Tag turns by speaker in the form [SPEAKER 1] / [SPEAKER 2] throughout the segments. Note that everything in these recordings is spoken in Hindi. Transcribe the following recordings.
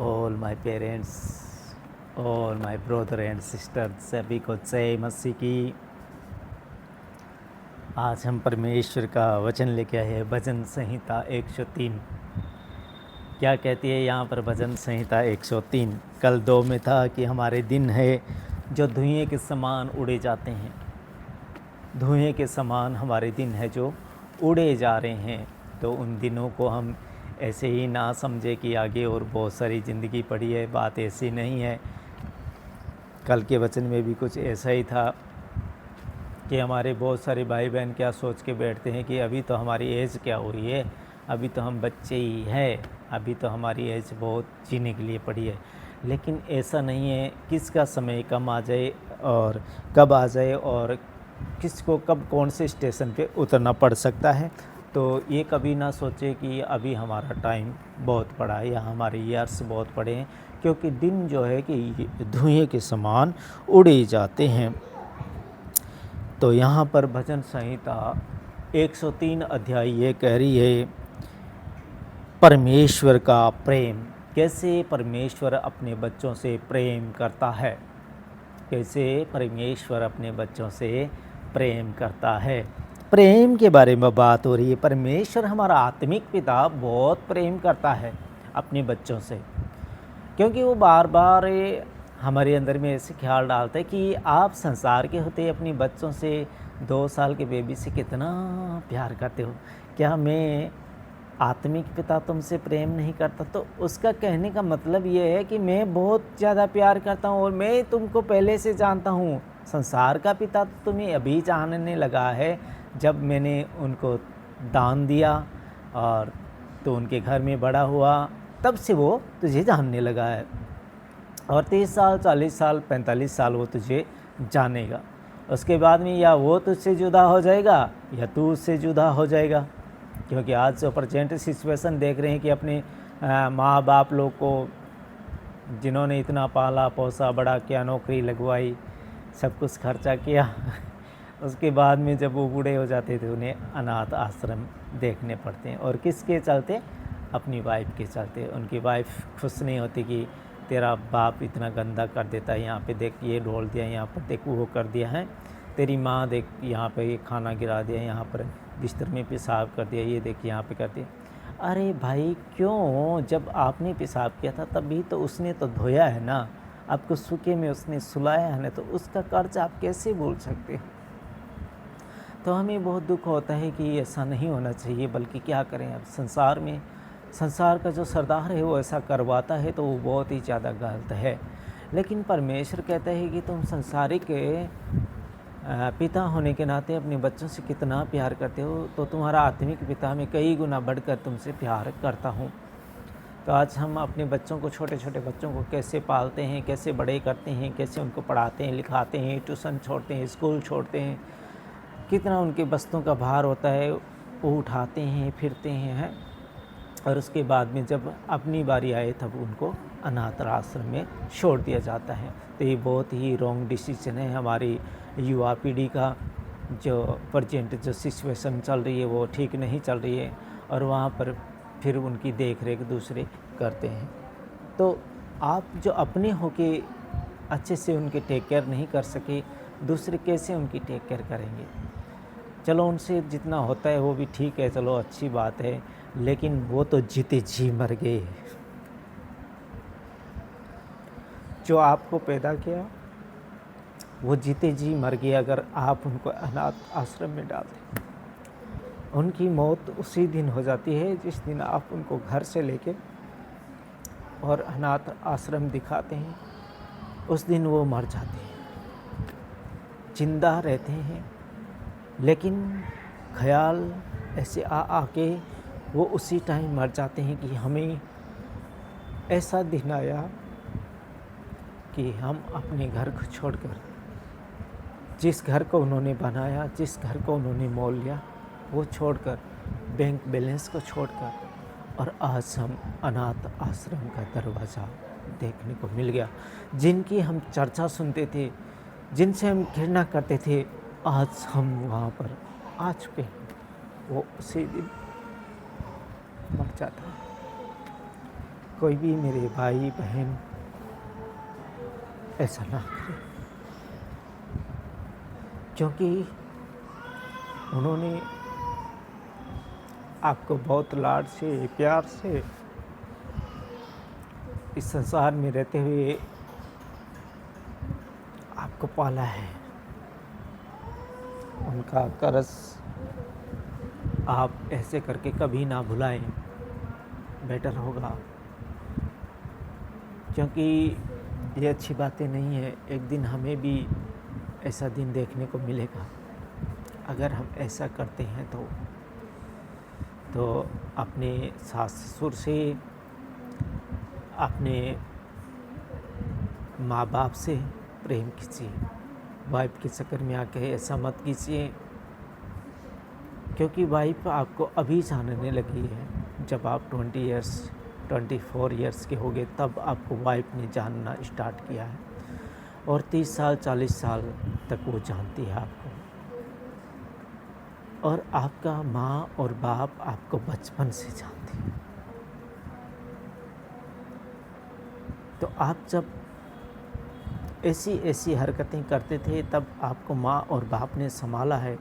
[SPEAKER 1] All my parents, all my brother and sisters, सभी को जय मसीह की। आज हम परमेश्वर का वचन लेके आए हैं, भजन संहिता 103। क्या कहती है यहाँ पर भजन संहिता 103? कल 2 में था कि हमारे दिन है जो धुएं के समान उड़े जाते हैं। धुएं के समान हमारे दिन है जो उड़े जा रहे हैं। तो उन दिनों को हम ऐसे ही ना समझे कि आगे और बहुत सारी ज़िंदगी पड़ी है। बात ऐसी नहीं है। कल के वचन में भी कुछ ऐसा ही था कि हमारे बहुत सारे भाई बहन क्या सोच के बैठते हैं कि अभी तो हमारी एज क्या हुई है, अभी तो हम बच्चे ही हैं, अभी तो हमारी एज बहुत जीने के लिए पड़ी है। लेकिन ऐसा नहीं है। किसका समय कम आ जाए और कब आ जाए और किसको कब कौन से स्टेशन पे उतरना पड़ सकता है, तो ये कभी ना सोचे कि अभी हमारा टाइम बहुत पड़ा है या हमारे ईयर्स बहुत पड़े हैं, क्योंकि दिन जो है कि धुएं के समान उड़े जाते हैं। तो यहाँ पर भजन संहिता 103 अध्याय ये कह रही है परमेश्वर का प्रेम। कैसे परमेश्वर अपने बच्चों से प्रेम करता है, कैसे परमेश्वर अपने बच्चों से प्रेम करता है। प्रेम के बारे में बात हो रही है। परमेश्वर हमारा आत्मिक पिता बहुत प्रेम करता है अपने बच्चों से, क्योंकि वो बार बार हमारे अंदर में ऐसे ख्याल डालता है कि आप संसार के होते अपने बच्चों से, 2 साल के बेबी से कितना प्यार करते हो, क्या मैं आत्मिक पिता तुमसे प्रेम नहीं करता? तो उसका कहने का मतलब ये है कि मैं बहुत ज़्यादा प्यार करता हूँ और मैं तुमको पहले से जानता हूँ। संसार का पिता तो तुम्हें अभी जानने लगा है, जब मैंने उनको दान दिया और तो उनके घर में बड़ा हुआ, तब से वो तुझे जानने लगा है। और 30 साल, 40 साल, 45 साल वो तुझे जानेगा। उसके बाद में या वो तुझसे जुदा हो जाएगा या तू उससे जुदा हो जाएगा। क्योंकि आज जो प्रेजेंट सिचुएशन देख रहे हैं कि अपने माँ बाप लोग को, जिन्होंने इतना पाला पोसा बड़ा किया, नौकरी लगवाई, सब कुछ खर्चा किया उसके बाद में जब वो बूढ़े हो जाते थे उन्हें अनाथ आश्रम देखने पड़ते हैं। और किसके चलते? अपनी वाइफ के चलते। उनकी वाइफ खुश नहीं होती कि तेरा बाप इतना गंदा कर देता है, यहाँ पे देख ये ढोल दिया, यहाँ पर देख वो कर दिया है, तेरी माँ देख यहाँ पे ये खाना गिरा दिया, यहाँ पर बिस्तर में पेशाब कर दिया, ये देख यहाँ पे कर दिया। अरे भाई क्यों? जब आपने पेशाब किया था तभी तो उसने तो धोया है ना, आपको सूखे में उसने सुलाया है ना, तो उसका कर्ज आप कैसे भूल सकते हो? तो हमें बहुत दुख होता है कि ऐसा नहीं होना चाहिए। बल्कि क्या करें, अब संसार में संसार का जो सरदार है वो ऐसा करवाता है तो वो बहुत ही ज़्यादा गलत है। लेकिन परमेश्वर कहता है कि तुम संसारिक पिता होने के नाते अपने बच्चों से कितना प्यार करते हो, तो तुम्हारा आत्मिक पिता मैं कई गुना बढ़कर तुमसे प्यार करता हूँ। तो आज हम अपने बच्चों को, छोटे छोटे बच्चों को कैसे पालते हैं, कैसे बड़े करते हैं, कैसे उनको पढ़ाते हैं, लिखाते हैं, ट्यूशन छोड़ते हैं, स्कूल छोड़ते हैं, कितना उनके बस्तों का भार होता है, वो उठाते हैं, फिरते हैं। और उसके बाद में जब अपनी बारी आए तब उनको अनाथ आश्रम में छोड़ दिया जाता है। तो ये बहुत ही रॉन्ग डिसीजन है हमारी युवा पीढ़ी का। जो प्रेजेंट जो सिचुएशन चल रही है वो ठीक नहीं चल रही है, और वहाँ पर फिर उनकी देख रेख दूसरे करते हैं। तो आप जो अपने होके अच्छे से उनके टेक केयर नहीं कर सके, दूसरे कैसे उनकी टेक केयर करेंगे? चलो उनसे जितना होता है वो भी ठीक है, चलो अच्छी बात है, लेकिन वो तो जीते जी मर गए। जो आपको पैदा किया वो जीते जी मर गए। अगर आप उनको अनाथ आश्रम में डाल दें, उनकी मौत उसी दिन हो जाती है जिस दिन आप उनको घर से लेके और अनाथ आश्रम दिखाते हैं, उस दिन वो मर जाते हैं। जिंदा रहते हैं लेकिन ख्याल ऐसे आके वो उसी टाइम मर जाते हैं कि हमें ऐसा दिन आया कि हम अपने घर को छोड़कर, जिस घर को उन्होंने बनाया, जिस घर को उन्होंने मोल लिया, वो छोड़कर, बैंक बैलेंस को छोड़कर, और आज हम अनाथ आश्रम का दरवाज़ा देखने को मिल गया। जिनकी हम चर्चा सुनते थे, जिनसे हम घृणा करते थे, आज हम वहाँ पर आ चुके हैं। वो उसी दिन मर जाता है। कोई भी मेरे भाई बहन ऐसा ना करे, क्योंकि उन्होंने आपको बहुत लाड से प्यार से इस संसार में रहते हुए आपको पाला है। उनका कर्ज आप ऐसे करके कभी ना भुलाएं, बेटर होगा, क्योंकि ये अच्छी बातें नहीं है। एक दिन हमें भी ऐसा दिन देखने को मिलेगा। अगर हम ऐसा करते हैं तो अपने सास ससुर से, अपने माँ बाप से प्रेम कीजिए। वाइफ के चक्कर में आके ऐसा मत कीजिए, क्योंकि वाइफ आपको अभी जानने लगी है। जब आप 24 ईयर्स के हो गए तब आपको वाइफ ने जानना स्टार्ट किया है, और 30 साल 40 साल तक वो जानती है आपको। और आपका माँ और बाप आपको बचपन से जानते हैं। तो आप जब ऐसी हरकतें करते थे तब आपको माँ और बाप ने संभाला है,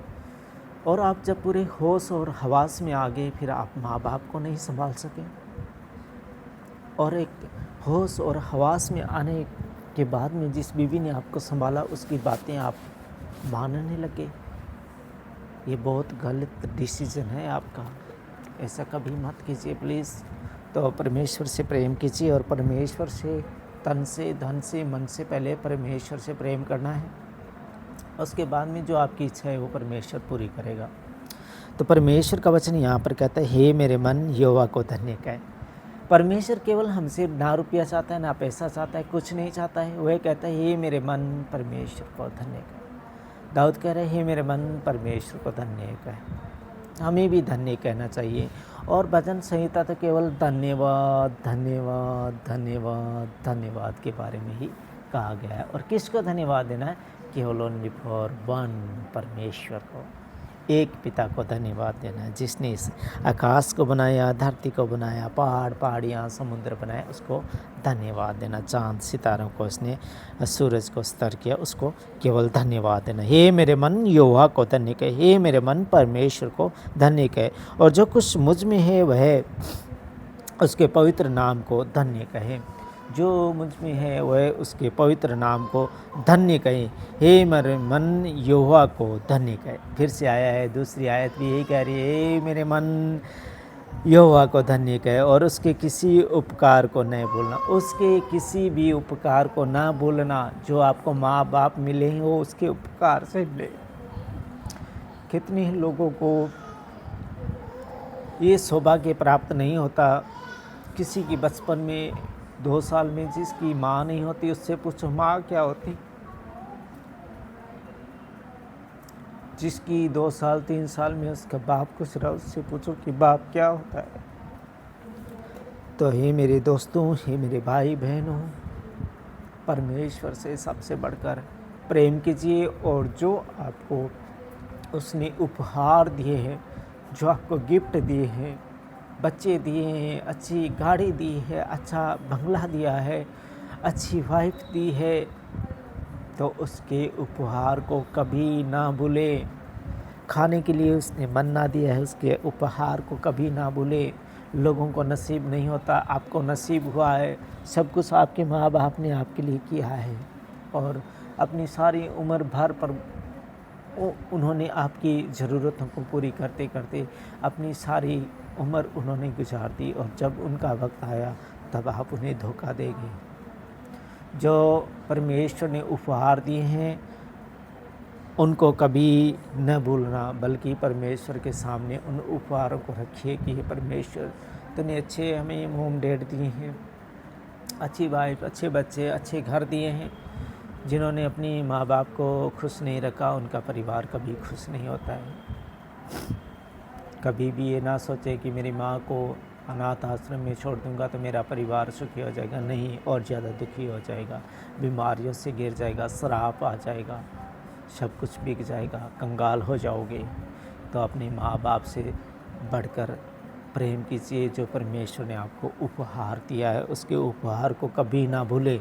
[SPEAKER 1] और आप जब पूरे होश और हवास में आ गए फिर आप माँ बाप को नहीं संभाल सके। और एक होश और हवास में आने के बाद में जिस बीवी ने आपको संभाला उसकी बातें आप मानने लगे। ये बहुत गलत डिसीजन है आपका, ऐसा कभी मत कीजिए प्लीज़। तो परमेश्वर से प्रेम कीजिए, और परमेश्वर से तन से, धन से, मन से पहले परमेश्वर से प्रेम करना है। उसके बाद में जो आपकी इच्छा है वो परमेश्वर पूरी करेगा। तो परमेश्वर का वचन यहाँ पर कहता है, हे मेरे मन यहोवा को धन्य कह। परमेश्वर केवल हमसे ना रुपया चाहता है, ना पैसा चाहता है, कुछ नहीं चाहता है। वह कहता है, हे मेरे मन परमेश्वर को धन्य कह। दाऊद कह रहे, हे मेरे मन परमेश्वर को धन्य कह। हमें भी धन्य कहना चाहिए। और भजन संहिता तो केवल धन्यवाद धन्यवाद धन्यवाद धन्यवाद के बारे में ही कहा गया है। और किसको धन्यवाद देना है? केवल ओनली फॉर वन, परमेश्वर को, एक पिता को धन्यवाद देना है, जिसने इस आकाश को बनाया, धरती को बनाया, पहाड़ पहाड़ियाँ, समुद्र बनाया, उसको धन्यवाद देना। चांद सितारों को उसने, सूरज को स्तर किया, उसको केवल धन्यवाद देना। हे मेरे मन यहोवा को धन्य कहे, हे मेरे मन परमेश्वर को धन्य कहे, और जो कुछ मुझ में है वह उसके पवित्र नाम को धन्य कहे। जो मुझ में है वह उसके पवित्र नाम को धन्य कहे। हे मेरे मन यहोवा को धन्य कहे। फिर से आया है, दूसरी आयत भी यही कह रही है, हे मेरे मन यहोवा को धन्य कहे, और उसके किसी उपकार को नहीं भूलना। उसके किसी भी उपकार को ना भूलना। जो आपको माँ बाप मिले हैं वो उसके उपकार से मिले। कितने लोगों को ये सौभाग्य प्राप्त नहीं होता। किसी की बचपन में 2 साल में जिसकी माँ नहीं होती उससे पूछो माँ क्या होती। जिसकी 2 साल 3 साल में उसका बाप कुछ रहा उससे पूछो कि बाप क्या होता है। तो हे मेरे दोस्तों, हे मेरे भाई बहनों, परमेश्वर से सबसे बढ़कर प्रेम कीजिए। और जो आपको उसने उपहार दिए हैं, जो आपको गिफ्ट दिए हैं, बच्चे दिए हैं, अच्छी गाड़ी दी है, अच्छा बंगला दिया है, अच्छी वाइफ दी है, तो उसके उपहार को कभी ना भूले। खाने के लिए उसने मन्ना दिया है, उसके उपहार को कभी ना भूले। लोगों को नसीब नहीं होता, आपको नसीब हुआ है। सब कुछ आपके माँ बाप ने आपके लिए किया है, और अपनी सारी उम्र भर पर उन्होंने आपकी ज़रूरतों को पूरी करते करते अपनी सारी उम्र उन्होंने गुजार दी, और जब उनका वक्त आया तब आप उन्हें धोखा देंगे। जो परमेश्वर ने उपहार दिए हैं उनको कभी न भूलना, बल्कि परमेश्वर के सामने उन उपहारों को रखिए कि परमेश्वर तूने अच्छे हमें मोम डैड दिए हैं, अच्छी वाइफ, अच्छे बच्चे, अच्छे घर दिए हैं। जिन्होंने अपनी माँ बाप को खुश नहीं रखा उनका परिवार कभी खुश नहीं होता है। कभी भी ये ना सोचे कि मेरी माँ को अनाथ आश्रम में छोड़ दूंगा तो मेरा परिवार सुखी हो जाएगा। नहीं, और ज़्यादा दुखी हो जाएगा, बीमारियों से गिर जाएगा, श्राप आ जाएगा, सब कुछ बिक जाएगा, कंगाल हो जाओगे। तो अपने माँ बाप से बढ़कर प्रेम कीजिए। जो परमेश्वर ने आपको उपहार दिया है उसके उपहार को कभी ना भूले।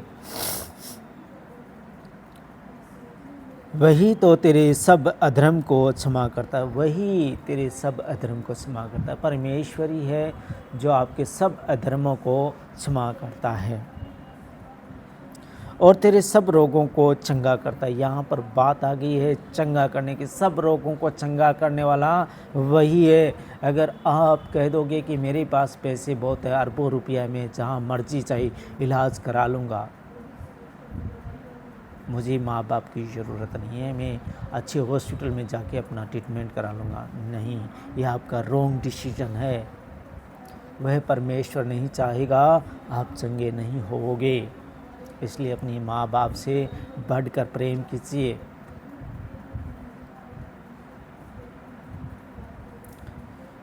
[SPEAKER 1] वही तो तेरे सब अधर्म को क्षमा करता है, वही तेरे सब अधर्म को क्षमा करता है। परमेश्वर ही है जो आपके सब अधर्मों को क्षमा करता है और तेरे सब रोगों को चंगा करता है। यहाँ पर बात आ गई है चंगा करने की। सब रोगों को चंगा करने वाला वही है। अगर आप कह दोगे कि मेरे पास पैसे बहुत है, अरबों रुपया में जहाँ मर्जी चाहिए इलाज करा लूँगा, मुझे माँ बाप की ज़रूरत नहीं है, मैं अच्छे हॉस्पिटल में जाके अपना ट्रीटमेंट करा लूँगा, नहीं, यह आपका रॉन्ग डिसीजन है। वह परमेश्वर नहीं चाहेगा, आप चंगे नहीं होगे। इसलिए अपनी माँ बाप से बढ़कर प्रेम कीजिए।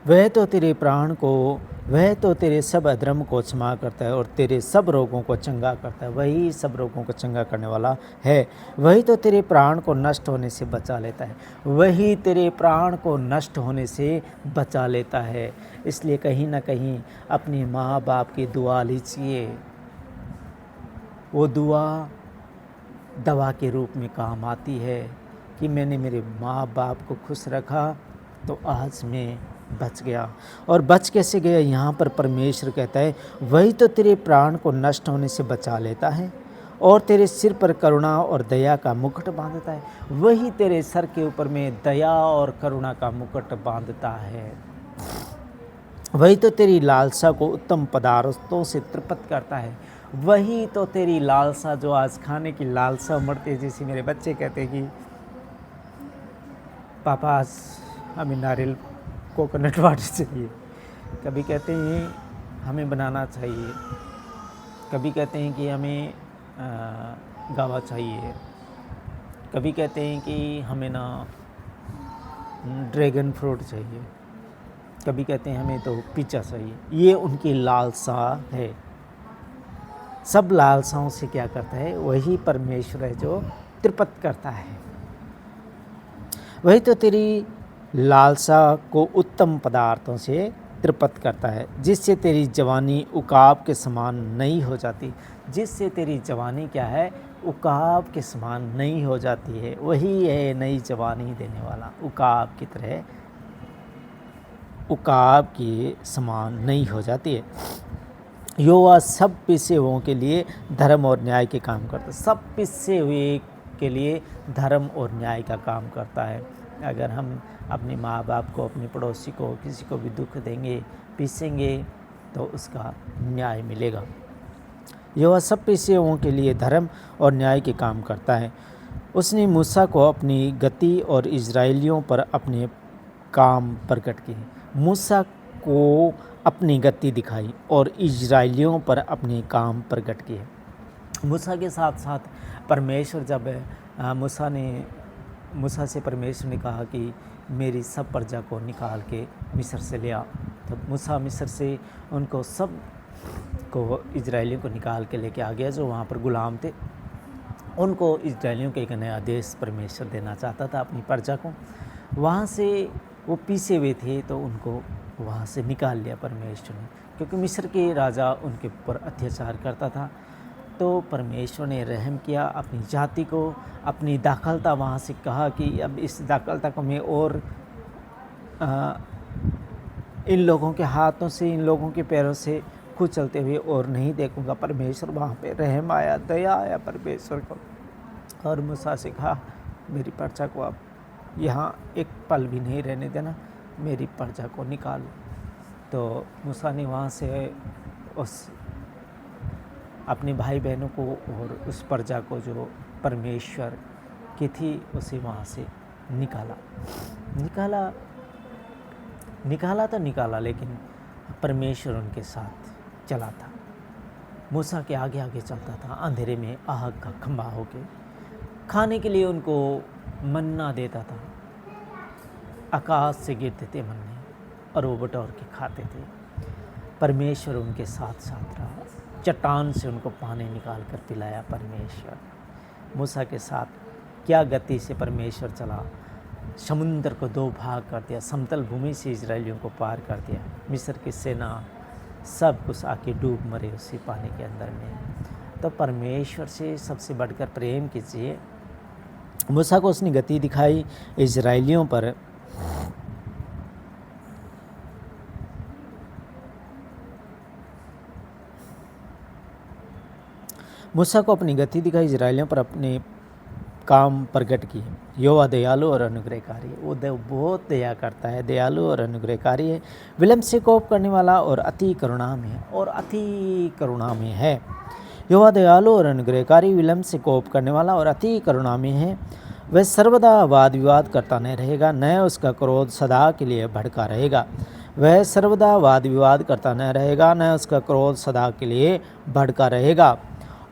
[SPEAKER 1] वह तो तेरे सब अधर्म को क्षमा करता है और तेरे सब रोगों को चंगा करता है। वही सब रोगों को चंगा करने वाला है। वही तो तेरे प्राण को नष्ट होने से बचा लेता है। वही तेरे प्राण को नष्ट होने से बचा लेता है। इसलिए कहीं ना कहीं अपनी माँ बाप की दुआ लीजिए। वो दुआ दवा के रूप में काम आती है कि मैंने मेरे माँ बाप को खुश रखा तो आज मैं बच गया। और बच कैसे गया? यहाँ पर परमेश्वर कहता है वही तो तेरे प्राण को नष्ट होने से बचा लेता है और तेरे सिर पर करुणा और दया का मुकुट बांधता है। वही तेरे सर के ऊपर में दया और करुणा का मुकुट बांधता है। वही तो तेरी लालसा को उत्तम पदार्थों से तृप्त करता है। वही तो तेरी लालसा, जो आज खाने की लालसा उमड़ती है, जैसे मेरे बच्चे कहते हैं कि पापा आज हमें नारियल कोकोनट वाटर चाहिए, कभी कहते हैं हमें बनाना चाहिए, कभी कहते हैं कि हमें गावा चाहिए, कभी कहते हैं कि हमें ना ड्रैगन फ्रूट चाहिए, कभी कहते हैं हमें तो पिज़्ज़ा चाहिए। ये उनकी लालसा है। सब लालसाओं से क्या करता है? वही परमेश्वर है जो तृप्त करता है। वही तो तेरी लालसा को उत्तम पदार्थों से तृप्त करता है, जिससे तेरी जवानी उकाब के समान नई हो जाती। जिससे तेरी जवानी क्या है? उकाब के समान नई हो जाती है। वही है नई जवानी देने वाला, उकाब की तरह, उकाब के समान नई हो जाती है। यहोवा सब पिसे हुओं के लिए धर्म और न्याय के काम करता है। सब पिसे हुए के लिए धर्म और न्याय का काम करता है। अगर हम अपने माँ बाप को, अपने पड़ोसी को, किसी को भी दुख देंगे, पीसेंगे, तो उसका न्याय मिलेगा। यहोवा सब पिसे हुओं के लिए धर्म और न्याय के काम करता है। उसने मूसा को अपनी गति और इजराइलियों पर अपने काम प्रकट किए। मूसा को अपनी गति दिखाई और इजराइलियों पर अपने काम प्रकट किए। मूसा के साथ साथ परमेश्वर, जब मूसा से परमेश्वर ने कहा कि मेरी सब प्रजा को निकाल के मिस्र से ले आ, तो मूसा मिस्र से उनको सब को, इजराइलियों को निकाल के लेके आ गया जो वहाँ पर गुलाम थे। उनको इजराइलियों को एक नया देश परमेश्वर देना चाहता था अपनी प्रजा को। वहाँ से वो पीछे हुए थे तो उनको वहाँ से निकाल लिया परमेश्वर ने, क्योंकि मिस्र के राजा उनके ऊपर अत्याचार करता था। तो परमेश्वर ने रहम किया अपनी जाति को, अपनी दाखलता वहाँ से कहा कि अब इस दाखलता को मैं और इन लोगों के हाथों से, इन लोगों के पैरों से खुद चलते हुए और नहीं देखूंगा। परमेश्वर वहाँ पे रहम आया, दया आया परमेश्वर को, और मूसा से कहा मेरी प्रजा को अब यहाँ एक पल भी नहीं रहने देना, मेरी प्रजा को निकाल। तो मूसा ने वहाँ से उस अपने भाई बहनों को और उस प्रजा को जो परमेश्वर की थी उसे वहाँ से निकाला, लेकिन परमेश्वर उनके साथ चला था। मूसा के आगे आगे चलता था, अंधेरे में आग का खंभा होके खाने के लिए उनको मन्ना देता था। आकाश से गिरते थे मन्ने और वो बटोर के खाते थे। परमेश्वर उनके साथ साथ रहा, चट्टान से उनको पानी निकाल कर पिलाया परमेश्वर। मूसा के साथ क्या गति से परमेश्वर चला, समुद्र को दो भाग कर दिया, समतल भूमि से इजरायलियों को पार कर दिया। मिस्र की सेना सब कुछ आके डूब मरे उसी पानी के अंदर में। तो परमेश्वर से सबसे बढ़कर प्रेम कीजिए। मूसा को उसने गति दिखाई इजरायलियों पर। मूसा को अपनी गति दिखाई, इजरायलियों पर अपने काम प्रकट किए। यहोवा दयालु और अनुग्रहकारी, वो बहुत दया करता है, दयालु और अनुग्रहकारी है, विलम्ब से कोप करने वाला और अति करुणामय है, और अति करुणामय है। यहोवा दयालु और अनुग्रहकारी, विलम्ब से कोप करने वाला और अति करुणामय है। वह सर्वदा वाद विवाद करता नहीं रहेगा, न उसका क्रोध सदा के लिए भड़का रहेगा। वह सर्वदा वाद विवाद करता न रहेगा, न उसका क्रोध सदा के लिए भड़का रहेगा।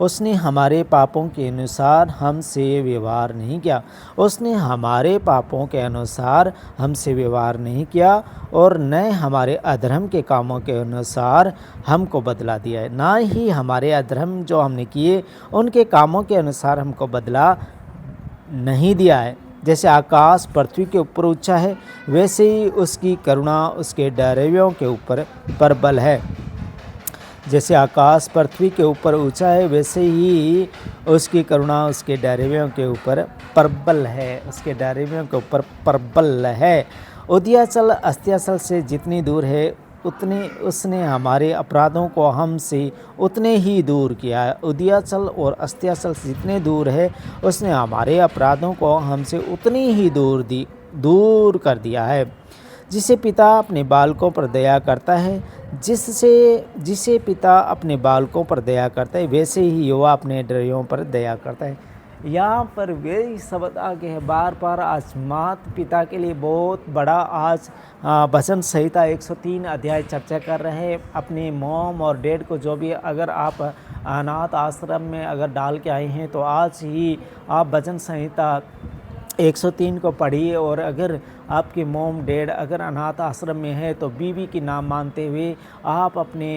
[SPEAKER 1] उसने हमारे पापों के अनुसार हमसे व्यवहार नहीं किया, उसने हमारे पापों के अनुसार हमसे व्यवहार नहीं किया, और न हमारे अधर्म के कामों के अनुसार हमको बदला दिया है। ना ही हमारे अधर्म जो हमने किए उनके कामों के अनुसार हमको बदला नहीं दिया है। जैसे आकाश पृथ्वी के ऊपर ऊंचा है, वैसे ही उसकी करुणा उसके डरेवियों के ऊपर प्रबल है। जैसे आकाश पृथ्वी के ऊपर ऊंचा है, वैसे ही उसकी करुणा उसके डरेवियों के ऊपर प्रबल है, उसके डरेवियों के ऊपर प्रबल है। उदयाचल अस्त्याचल से जितनी दूर है, उतने उसने हमारे अपराधों को हमसे उतने ही दूर किया है। उदयाचल और अस्त्याचल से जितने दूर है, उसने हमारे अपराधों को हमसे उतनी ही दूर कर दिया है। जिसे पिता अपने बालकों पर दया करता है, जिसे पिता अपने बालकों पर दया करता है, वैसे ही यहोवा अपने डरियों पर दया करता है। यहाँ पर वही शब्द आगे है बार बार। आज माता पिता के लिए बहुत बड़ा आज वचन संहिता 103 अध्याय चर्चा कर रहे हैं। अपने मॉम और डैड को, जो भी अगर आप अनाथ आश्रम में अगर डाल के आए हैं, तो आज ही आप वचन संहिता 103 को पढ़िए। और अगर आपके मॉम डैड अगर अनाथ आश्रम में है, तो बीवी की नाम मानते हुए आप अपने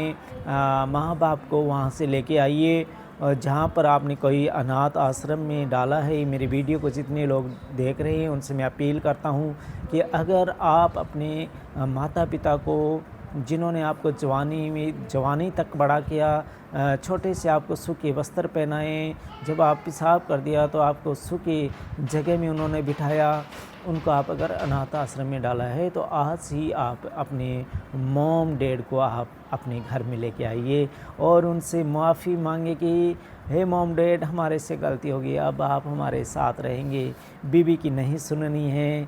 [SPEAKER 1] माँ बाप को वहाँ से लेके आइए। और जहाँ पर आपने कोई अनाथ आश्रम में डाला है, मेरी वीडियो को जितने लोग देख रहे हैं उनसे मैं अपील करता हूँ कि अगर आप अपने माता पिता को, जिन्होंने आपको जवानी तक बड़ा किया, छोटे से आपको सूखे वस्त्र पहनाए, जब आप पेशाब कर दिया तो आपको सूखे जगह में उन्होंने बिठाया, उनको आप अगर अनाथ आश्रम में डाला है, तो आज ही आप अपने मॉम डैड को आप अपने घर में लेके आइए और उनसे माफ़ी मांगे कि हे मॉम डैड, हमारे से गलती हो गई, अब आप हमारे साथ रहेंगे। बीवी की नहीं सुननी है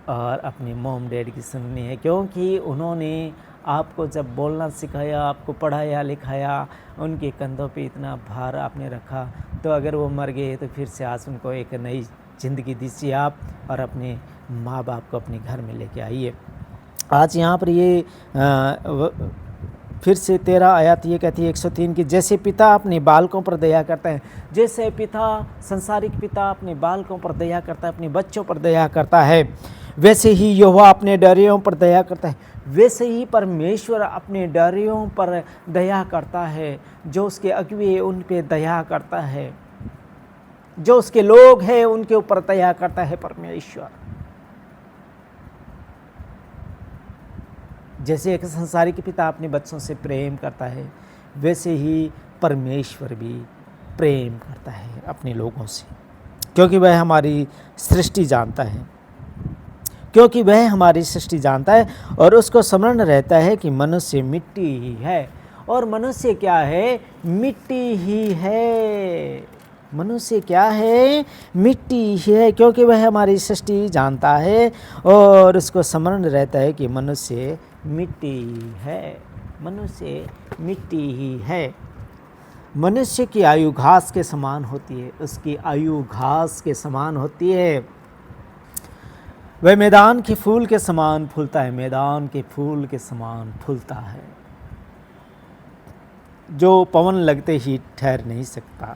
[SPEAKER 1] और अपने मॉम डैड की सुननी है, क्योंकि उन्होंने आपको जब बोलना सिखाया, आपको पढ़ाया लिखाया, उनके कंधों पे इतना भार आपने रखा। तो अगर वो मर गए तो फिर से आज उनको एक नई ज़िंदगी दीजिए आप, और अपने माँ बाप को अपने घर में लेके आइए। आज यहाँ पर ये फिर से 13 आयत ये कहती है 103 की, जैसे पिता अपने बालकों पर दया करता है, जैसे पिता, संसारिक पिता अपने बालकों पर दया करता है, अपने बच्चों पर दया करता है, वैसे ही यहोवा अपने डरियों पर दया करता है। वैसे ही परमेश्वर अपने डरियों पर दया करता है। जो उसके अगुए उन पे दया करता है, जो उसके लोग हैं उनके ऊपर दया करता है परमेश्वर। जैसे एक संसारिक पिता अपने बच्चों से प्रेम करता है, वैसे ही परमेश्वर भी प्रेम करता है अपने लोगों से, क्योंकि वह हमारी सृष्टि जानता है, क्योंकि वह हमारी सृष्टि जानता है और उसको स्मरण रहता है कि मनुष्य मिट्टी ही है। और मनुष्य क्या है? मिट्टी ही है। मनुष्य क्या है? मिट्टी ही है, क्योंकि वह हमारी सृष्टि जानता है और उसको स्मरण रहता है कि मनुष्य मिट्टी ही है। मनुष्य मिट्टी ही है। मनुष्य की आयु घास के समान होती है, उसकी आयु घास के समान होती है। वह मैदान के फूल के समान फूलता है, मैदान के फूल के समान फूलता है, जो पवन लगते ही ठहर नहीं सकता,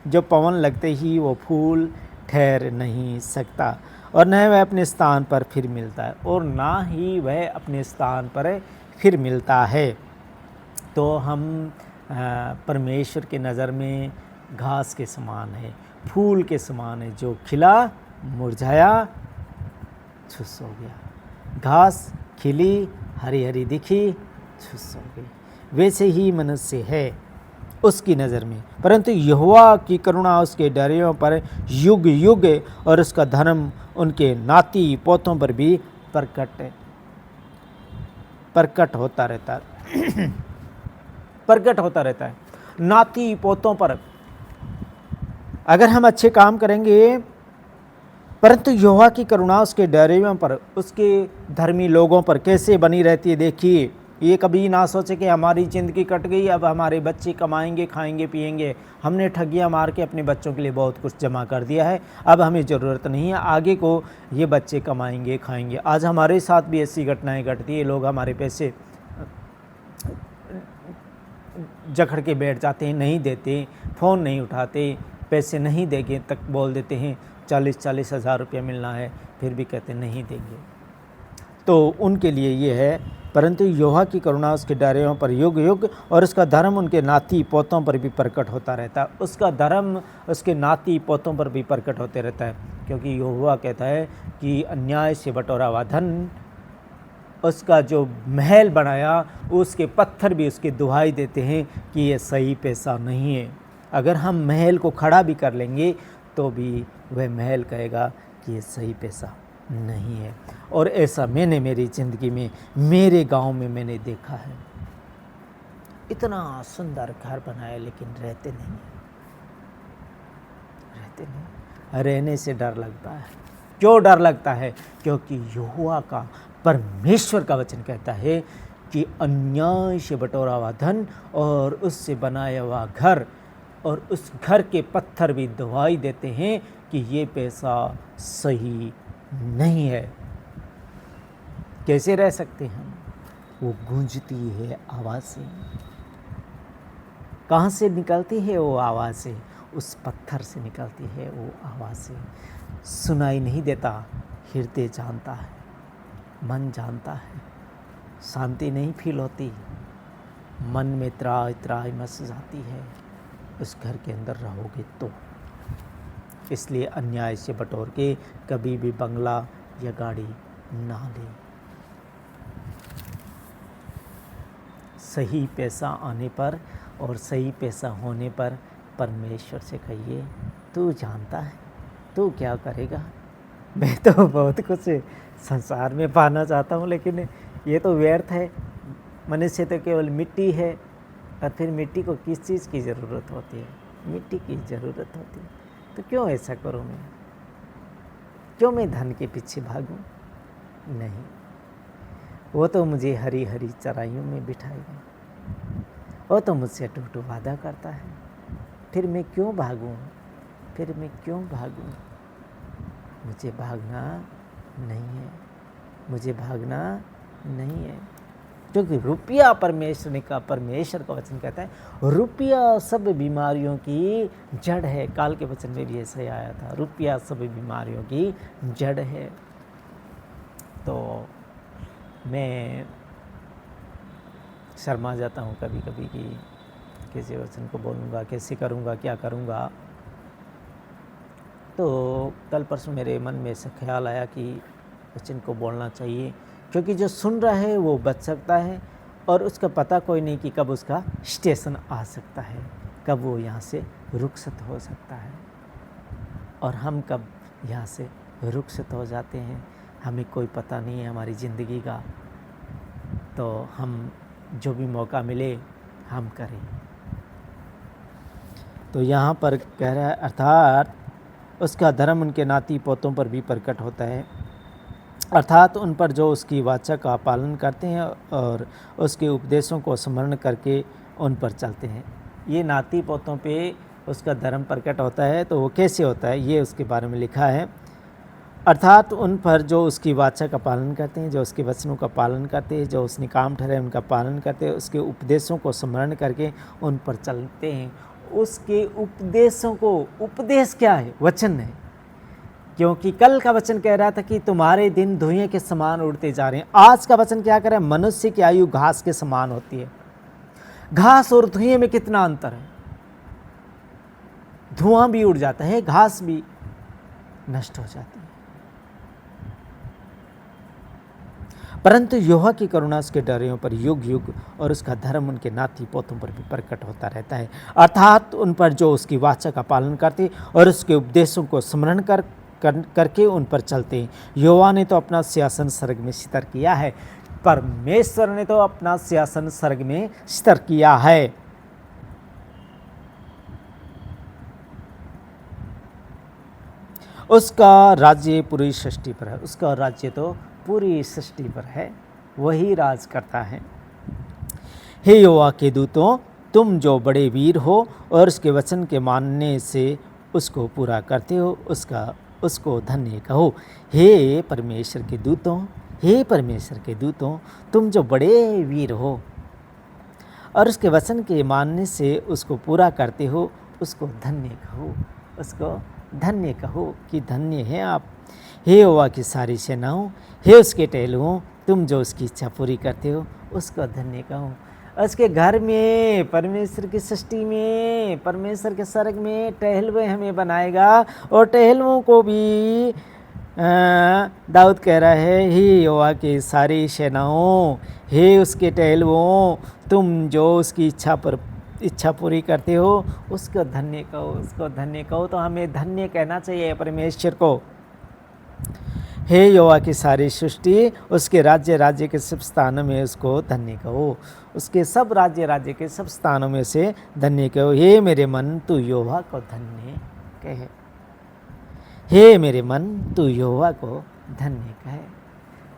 [SPEAKER 1] जो पवन लगते ही वो फूल ठहर नहीं सकता, और न वह अपने स्थान पर फिर मिलता है, और ना ही वह अपने स्थान पर फिर मिलता है। तो हम परमेश्वर की नज़र में घास के समान है, फूल के समान है, जो खिला मुरझाया झुस हो गया। घास खिली हरी हरी दिखी, झुस हो गई। वैसे ही मनुष्य है उसकी नज़र में, परंतु यहोवा की करुणा उसके डरियों पर युग युग और उसका धर्म उनके नाती पोतों पर भी प्रकट होता रहता है। प्रकट होता रहता है नाती पोतों पर। अगर हम अच्छे काम करेंगे, परंतु यहोवा की करुणा उसके डरियों पर, उसके धर्मी लोगों पर कैसे बनी रहती है। देखिए, ये कभी ना सोचे कि हमारी ज़िंदगी कट गई, अब हमारे बच्चे कमाएंगे खाएंगे पिएंगे, हमने ठगियां मार के अपने बच्चों के लिए बहुत कुछ जमा कर दिया है, अब हमें ज़रूरत नहीं है, आगे को ये बच्चे कमाएंगे खाएंगे। आज हमारे साथ भी ऐसी घटनाएं घटती है, लोग हमारे पैसे जकड़ के बैठ जाते हैं, नहीं देते, फ़ोन नहीं उठाते, पैसे नहीं देंगे तक बोल देते हैं, 40-40 हज़ार रुपया मिलना है, फिर भी कहते नहीं देंगे। तो उनके लिए ये है, परंतु यहोवा की करुणा उसके डरियों पर युग युग और उसका धर्म उनके नाती पोतों पर भी प्रकट होता रहता है। उसका धर्म उसके नाती पोतों पर भी प्रकट होते रहता है, क्योंकि यहोवा कहता है कि अन्याय से बटोरा हुआ धन, उसका जो महल बनाया उसके पत्थर भी उसकी दुहाई देते हैं कि ये सही पैसा नहीं है। अगर हम महल को खड़ा भी कर लेंगे तो भी वह महल कहेगा कि ये सही पैसा नहीं है। और ऐसा मैंने मेरी ज़िंदगी में, मेरे गांव में मैंने देखा है। इतना सुंदर घर बनाया लेकिन रहते नहीं, रहने से डर लगता है। क्यों डर लगता है? क्योंकि यहोवा का, परमेश्वर का वचन कहता है कि अन्याय से बटोरा हुआ धन और उससे बनाया हुआ घर और उस घर के पत्थर भी दुहाई देते हैं कि ये पैसा सही नहीं है। कैसे रह सकते हैं? वो गूंजती है आवाज़ें। कहाँ से निकलती है वो आवाज़ें? उस पत्थर से निकलती है वो आवाज़ें। सुनाई नहीं देता, हृदय जानता है, मन जानता है, शांति नहीं फील होती, मन में त्राही त्राही मच जाती है उस घर के अंदर रहोगे तो। इसलिए अन्याय से बटोर के कभी भी बंगला या गाड़ी ना ले। सही पैसा आने पर और सही पैसा होने पर परमेश्वर से कहिए, तू जानता है, तू क्या करेगा। मैं तो बहुत कुछ संसार में पाना चाहता हूँ, लेकिन ये तो व्यर्थ है। मनुष्य तो केवल मिट्टी है, और फिर मिट्टी को किस चीज़ की ज़रूरत होती है? मिट्टी की ज़रूरत होती है। तो क्यों ऐसा करूँ मैं? क्यों मैं धन के पीछे भागूं? नहीं, वो तो मुझे हरी हरी चराइयों में बिठाएगा, वो तो मुझसे टूटू वादा करता है। फिर मैं क्यों भागूं? फिर मैं क्यों भागूं? मुझे भागना नहीं है, मुझे भागना नहीं है। क्योंकि रुपया, परमेश्वर का वचन कहता है रुपया सब बीमारियों की जड़ है। काल के वचन में भी ऐसा ही आया था, रुपया सब बीमारियों की जड़ है। तो मैं शर्मा जाता हूँ कभी कभी कि किसी वचन को बोलूँगा, कैसे करूँगा, क्या करूँगा। तो कल परसों मेरे मन में ऐसा ख्याल आया कि वचन को बोलना चाहिए, क्योंकि जो सुन रहा है वो बच सकता है और उसका पता कोई नहीं कि कब उसका स्टेशन आ सकता है, कब वो यहाँ से रुखसत हो सकता है। और हम कब यहाँ से रुखसत हो जाते हैं हमें कोई पता नहीं है हमारी ज़िंदगी का। तो हम जो भी मौका मिले हम करें। तो यहाँ पर कह रहा है अर्थात उसका धर्म उनके नाती पोतों पर भी प्रकट होता है, अर्थात उन पर जो उसकी वाचा का पालन करते हैं और उसके उपदेशों को स्मरण करके उन पर चलते हैं। ये नाती पोतों पे उसका धर्म प्रकट होता है। तो वो कैसे होता है, ये उसके बारे में लिखा है। अर्थात उन पर जो उसकी वाचा का पालन करते हैं, जो उसके वचनों का पालन करते हैं, जो उसने काम ठहरे उनका पालन करते हैं, उसके उपदेशों को स्मरण करके उन पर चलते हैं। उसके उपदेशों को, उपदेश क्या है? वचन है। क्योंकि कल का वचन कह रहा था कि तुम्हारे दिन धुएं के समान उड़ते जा रहे हैं। आज का वचन क्या कह रहा है? मनुष्य की आयु घास के समान होती है। घास और धुएं में कितना अंतर है? धुआं भी उड़ जाता है, घास भी नष्ट हो जाती है। परंतु यहोवा की करुणा उसके डरियों पर युग युग और उसका धर्म उनके नाती पोतों पर भी प्रकट होता रहता है, अर्थात उन पर जो उसकी वाचा का पालन करते और उसके उपदेशों को स्मरण करके उन पर चलते हैं। यहोवा ने तो अपना सिंहासन स्वर्ग में स्थिर किया है। परमेश्वर ने तो अपना सिंहासन स्वर्ग में स्थिर किया है। उसका राज्य पूरी सृष्टि पर है। उसका राज्य तो पूरी सृष्टि पर है, वही राज करता है। हे यहोवा के दूतों, तुम जो बड़े वीर हो और उसके वचन के मानने से उसको पूरा करते हो, उसको धन्य कहो। हे परमेश्वर के दूतों, हे परमेश्वर के दूतों, तुम जो बड़े वीर हो और उसके वचन के मानने से उसको पूरा करते हो, उसको धन्य कहो। उसको धन्य कहो कि धन्य है आप। हे यहोवा की सारी सेनाओं, हे उसके टहलुओं, तुम जो उसकी इच्छा पूरी करते हो, उसको धन्य कहो। उसके घर में, परमेश्वर की सृष्टि में, परमेश्वर के स्वर्ग में टहलुए हमें बनाएगा। और टहलुओं को भी दाऊद कह रहा है, हे यहोवा की सारी सेनाओं, हे उसके टहलुओं, तुम जो उसकी इच्छा पूरी करते हो, उसको धन्य कहो। उसको धन्य कहो। तो हमें धन्य कहना चाहिए परमेश्वर को। हे यहोवा की सारी सृष्टि, उसके राज्य के सब स्थानों में उसको धन्य कहो। उसके सब राज्य के सब स्थानों में से धन्य कहो। हे मेरे मन, तू यहोवा को धन्य कहे। हे मेरे मन, तू यहोवा को धन्य कहे।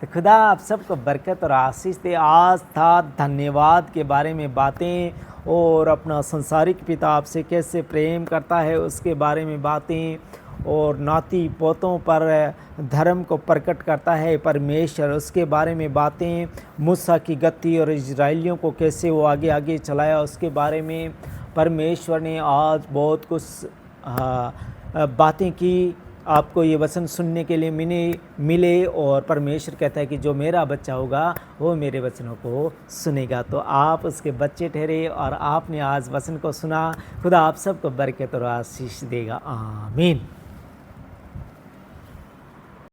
[SPEAKER 1] तो खुदा आप सबको बरकत और आशीष दे। आज था धन्यवाद के बारे में बातें, और अपना संसारिक पिता आपसे कैसे प्रेम करता है उसके बारे में बातें, और नाती पोतों पर धर्म को प्रकट करता है परमेश्वर, उसके बारे में बातें। मूसा की गति और इजराइलियों को कैसे वो आगे आगे चलाया, उसके बारे में परमेश्वर ने आज बहुत कुछ बातें की। आपको ये वचन सुनने के लिए मिले, और परमेश्वर कहता है कि जो मेरा बच्चा होगा वो मेरे वचनों को सुनेगा। तो आप उसके बच्चे ठहरे और आपने आज वचन को सुना। खुदा आप सबको बरकत और आशीष देगा। आमीन।